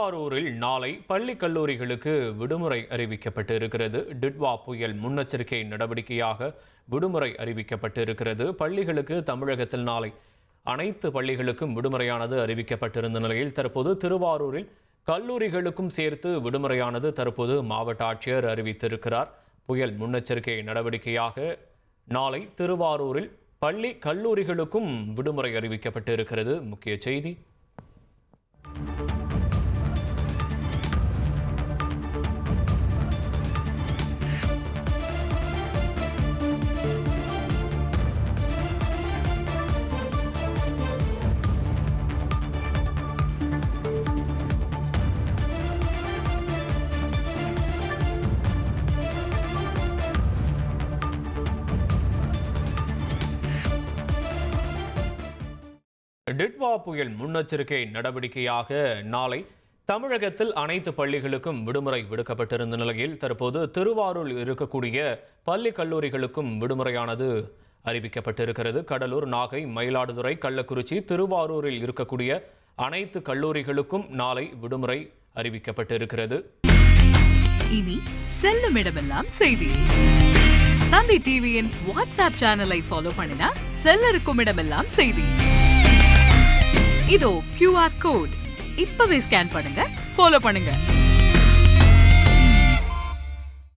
திருவாரூரில் நாளை பள்ளி கல்லூரிகளுக்கு விடுமுறை அறிவிக்கப்பட்டு இருக்கிறது. டிட்வா புயல் முன்னெச்சரிக்கை நடவடிக்கையாக விடுமுறை அறிவிக்கப்பட்டு இருக்கிறது. பள்ளிகளுக்கு தமிழகத்தில் நாளை அனைத்து பள்ளிகளுக்கும் விடுமுறையானது அறிவிக்கப்பட்டிருந்த நிலையில் தற்போது திருவாரூரில் கல்லூரிகளுக்கும் சேர்த்து விடுமுறையானது தற்போது மாவட்ட ஆட்சியர் அறிவித்திருக்கிறார். புயல் முன்னெச்சரிக்கை நடவடிக்கையாக நாளை திருவாரூரில் பள்ளி கல்லூரிகளுக்கும் விடுமுறை அறிவிக்கப்பட்டு இருக்கிறது. முக்கிய செய்தி. டிட்வா புயல் முன்னெச்சரிக்கை நடவடிக்கையாக நாளை தமிழகத்தில் அனைத்து பள்ளிகளுக்கும் விடுமுறை விடுக்கப்பட்டிருந்த நிலையில் தற்போது திருவாரூரில் இருக்கக்கூடிய பள்ளி கல்லூரிகளுக்கும் விடுமுறையானது அறிவிக்கப்பட்டிருக்கிறது. கடலூர், நாகை, மயிலாடுதுறை, கள்ளக்குறிச்சி, திருவாரூரில் இருக்கக்கூடிய அனைத்து கல்லூரிகளுக்கும் நாளை விடுமுறை அறிவிக்கப்பட்டிருக்கிறது. இனி செல்லும் இடமெல்லாம் செய்தி. தந்தி டிவியின் வாட்ஸ்அப் சேனலை ஃபாலோ பண்ணினா செல்லருக்கும் இடமெல்லாம் செய்தி. இதோ QR கோட் இப்பவே ஸ்கேன் பண்ணுங்க, ஃபாலோ பண்ணுங்க.